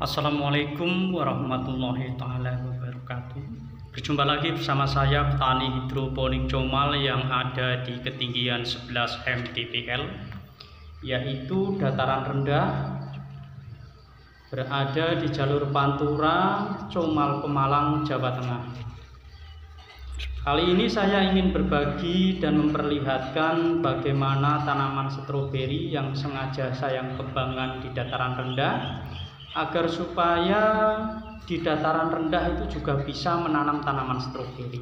Assalamualaikum warahmatullahi taala wabarakatuh. Berjumpa lagi bersama saya petani hidroponik Comal yang ada di ketinggian 11 mdpl, yaitu dataran rendah, berada di jalur Pantura, Comal, Pemalang, Jawa Tengah. Kali ini saya ingin berbagi dan memperlihatkan bagaimana tanaman stroberi yang sengaja saya kembangkan di dataran rendah, agar supaya di dataran rendah itu juga bisa menanam tanaman stroberi.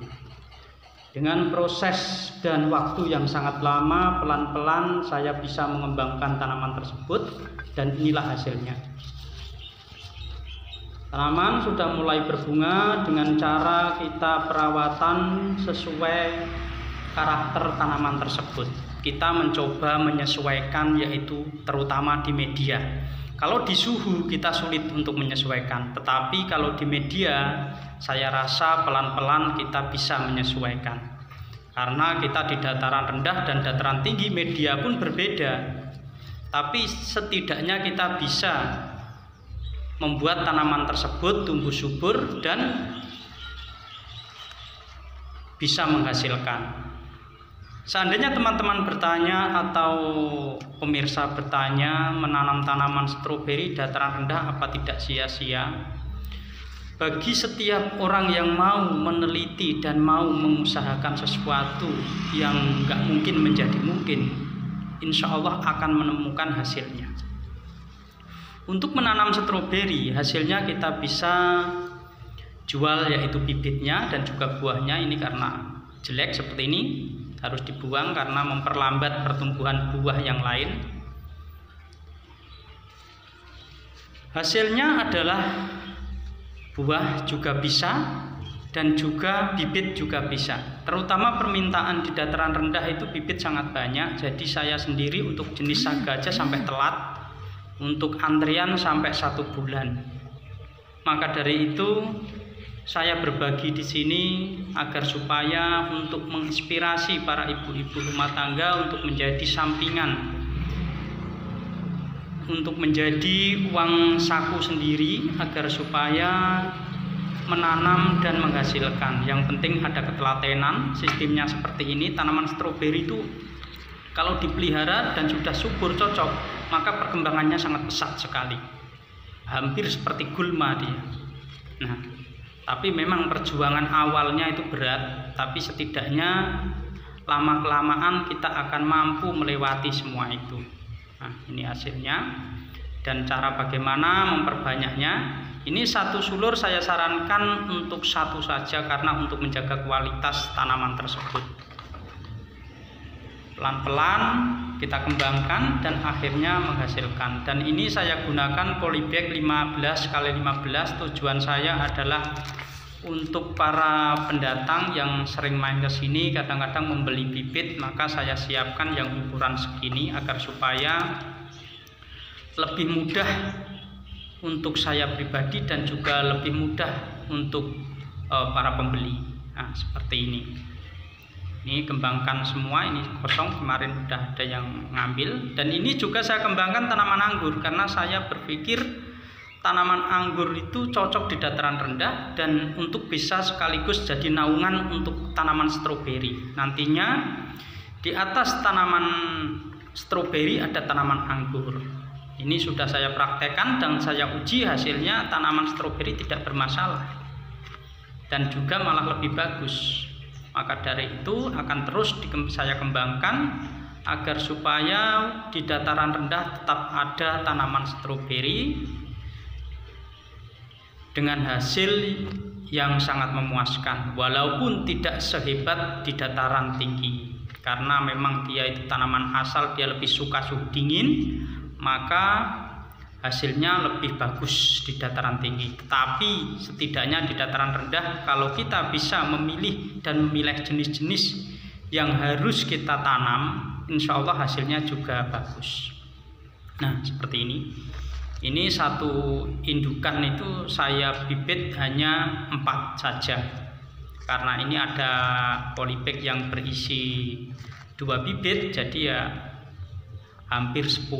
Dengan proses dan waktu yang sangat lama, pelan-pelan saya bisa mengembangkan tanaman tersebut, dan inilah hasilnya. Tanaman sudah mulai berbunga dengan cara kita perawatan sesuai karakter tanaman tersebut. Kita mencoba menyesuaikan, yaitu terutama di media. Kalau di suhu kita sulit untuk menyesuaikan, tetapi kalau di media saya rasa pelan-pelan kita bisa menyesuaikan. Karena kita di dataran rendah dan dataran tinggi, media pun berbeda. Tapi setidaknya kita bisa membuat tanaman tersebut tumbuh subur dan bisa menghasilkan. Seandainya teman-teman bertanya atau pemirsa bertanya, menanam tanaman stroberi dataran rendah apa tidak sia-sia? Bagi setiap orang yang mau meneliti dan mau mengusahakan sesuatu yang nggak mungkin menjadi mungkin, insya Allah akan menemukan hasilnya. Untuk menanam stroberi, hasilnya kita bisa jual, yaitu bibitnya dan juga buahnya. Ini karena jelek seperti ini, harus dibuang karena memperlambat pertumbuhan buah yang lain. Hasilnya adalah buah juga bisa dan juga bibit juga bisa. Terutama permintaan di dataran rendah itu bibit sangat banyak. Jadi saya sendiri untuk jenis saga aja sampai telat, untuk antrian sampai 1 bulan. Maka dari itu saya berbagi di sini agar supaya untuk menginspirasi para ibu-ibu rumah tangga untuk menjadi sampingan, untuk menjadi uang saku sendiri, agar supaya menanam dan menghasilkan. Yang penting ada ketelatenan. Sistemnya seperti ini. Tanaman stroberi itu kalau dipelihara dan sudah subur cocok, maka perkembangannya sangat pesat sekali, hampir seperti gulma dia. Nah, tapi memang perjuangan awalnya itu berat, tapi setidaknya lama-kelamaan kita akan mampu melewati semua itu. Nah, ini hasilnya. Dan cara bagaimana memperbanyaknya, ini satu sulur saya sarankan untuk satu saja, karena untuk menjaga kualitas tanaman tersebut. Pelan-pelan kita kembangkan dan akhirnya menghasilkan. Dan ini saya gunakan polybag 15x15. Tujuan saya adalah untuk para pendatang yang sering main ke sini, kadang-kadang membeli bibit, maka saya siapkan yang ukuran segini agar supaya lebih mudah untuk saya pribadi dan juga lebih mudah untuk para pembeli. Nah, seperti ini. Ini kembangkan semua, ini kosong, kemarin udah ada yang ngambil. Dan ini juga saya kembangkan tanaman anggur, karena saya berpikir tanaman anggur itu cocok di dataran rendah dan untuk bisa sekaligus jadi naungan untuk tanaman stroberi. Nantinya di atas tanaman stroberi ada tanaman anggur. Ini sudah saya praktekkan dan saya uji, hasilnya tanaman stroberi tidak bermasalah dan juga malah lebih bagus. Maka dari itu akan terus saya kembangkan agar supaya di dataran rendah tetap ada tanaman stroberi dengan hasil yang sangat memuaskan, walaupun tidak sehebat di dataran tinggi. Karena memang dia itu tanaman asal, dia lebih suka suhu dingin, maka hasilnya lebih bagus di dataran tinggi. Tetapi setidaknya di dataran rendah, kalau kita bisa memilih dan memilih jenis-jenis yang harus kita tanam, insya Allah hasilnya juga bagus. Nah, seperti ini. Ini satu indukan itu saya bibit hanya 4 saja, karena ini ada polybag yang berisi 2 bibit, jadi ya hampir 10.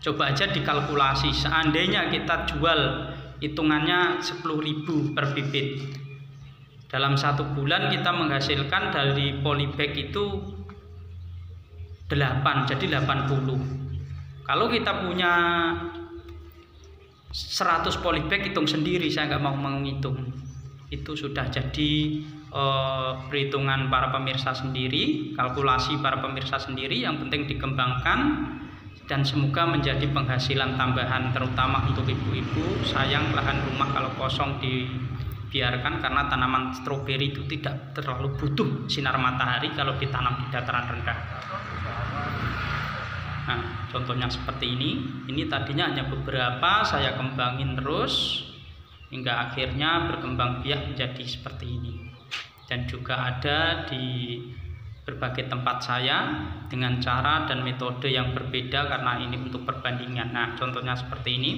Coba aja dikalkulasi, seandainya kita jual hitungannya 10.000 per bibit, dalam 1 bulan kita menghasilkan dari polybag itu 8, jadi 80. Kalau kita punya 100 polybag, hitung sendiri, saya nggak mau menghitung. Itu sudah jadi perhitungan para pemirsa sendiri, kalkulasi para pemirsa sendiri. Yang penting dikembangkan dan semoga menjadi penghasilan tambahan, terutama untuk ibu-ibu. Sayang lahan rumah kalau kosong dibiarkan, karena tanaman stroberi itu tidak terlalu butuh sinar matahari kalau ditanam di dataran rendah. Nah, contohnya seperti ini. Ini tadinya hanya beberapa, saya kembangin terus hingga akhirnya berkembang biak menjadi seperti ini. Dan juga ada di berbagai tempat saya dengan cara dan metode yang berbeda karena ini untuk perbandingan. Nah, contohnya seperti ini.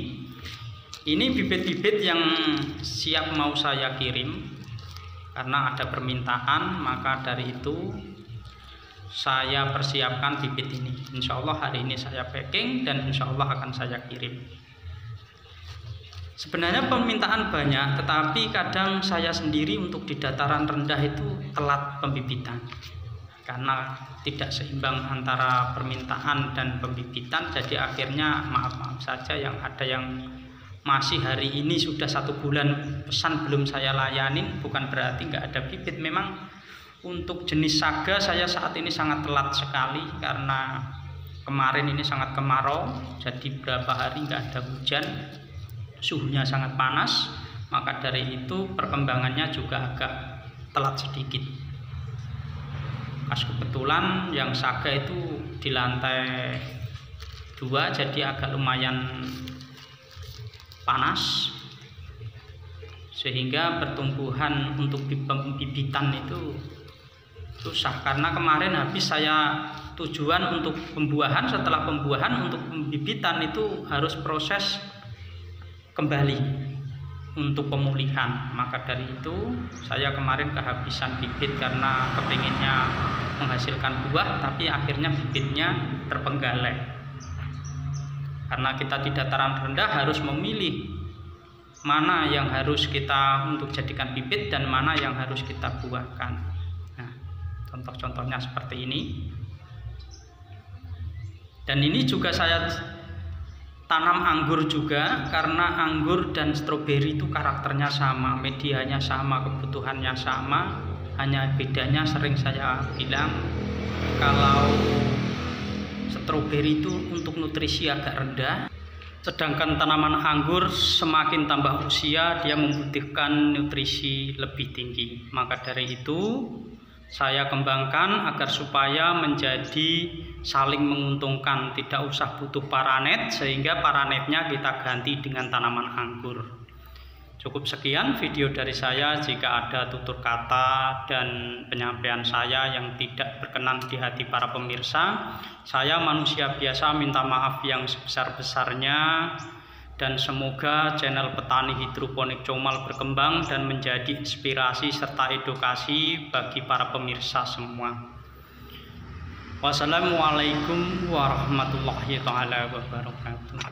Ini bibit-bibit yang siap mau saya kirim karena ada permintaan, maka dari itu saya persiapkan bibit ini. Insya Allah hari ini saya packing dan insya Allah akan saya kirim. Sebenarnya permintaan banyak, tetapi kadang saya sendiri untuk di dataran rendah itu telat pembibitan karena tidak seimbang antara permintaan dan pembibitan. Jadi akhirnya maaf saja yang ada yang masih hari ini sudah 1 bulan pesan belum saya layanin. Bukan berarti nggak ada bibit, memang untuk jenis saga saya saat ini sangat telat sekali karena kemarin ini sangat kemarau, jadi berapa hari nggak ada hujan, suhunya sangat panas, maka dari itu perkembangannya juga agak telat sedikit. Pas kebetulan yang saga itu di lantai 2, jadi agak lumayan panas, sehingga pertumbuhan untuk pembibitan itu susah. Karena kemarin habis saya tujuan untuk pembuahan, setelah pembuahan untuk pembibitan itu harus proses kembali untuk pemulihan. Maka dari itu saya kemarin kehabisan bibit karena kepinginnya menghasilkan buah, tapi akhirnya bibitnya terpenggalai. Karena kita di dataran rendah harus memilih mana yang harus kita untuk jadikan bibit dan mana yang harus kita buahkan. Nah, contoh-contohnya seperti ini. Dan ini juga saya tanam anggur juga, karena anggur dan stroberi itu karakternya sama, medianya sama, kebutuhannya sama. Hanya bedanya sering saya bilang kalau stroberi itu untuk nutrisi agak rendah, sedangkan tanaman anggur semakin tambah usia dia membutuhkan nutrisi lebih tinggi. Maka dari itu saya kembangkan agar supaya menjadi saling menguntungkan, tidak usah butuh paranet, sehingga paranetnya kita ganti dengan tanaman anggur. Cukup sekian video dari saya. Jika ada tutur kata dan penyampaian saya yang tidak berkenan di hati para pemirsa, saya manusia biasa minta maaf yang sebesar-besarnya. Dan semoga channel Petani Hidroponik Comal berkembang dan menjadi inspirasi serta edukasi bagi para pemirsa semua. Wassalamualaikum warahmatullahi wabarakatuh.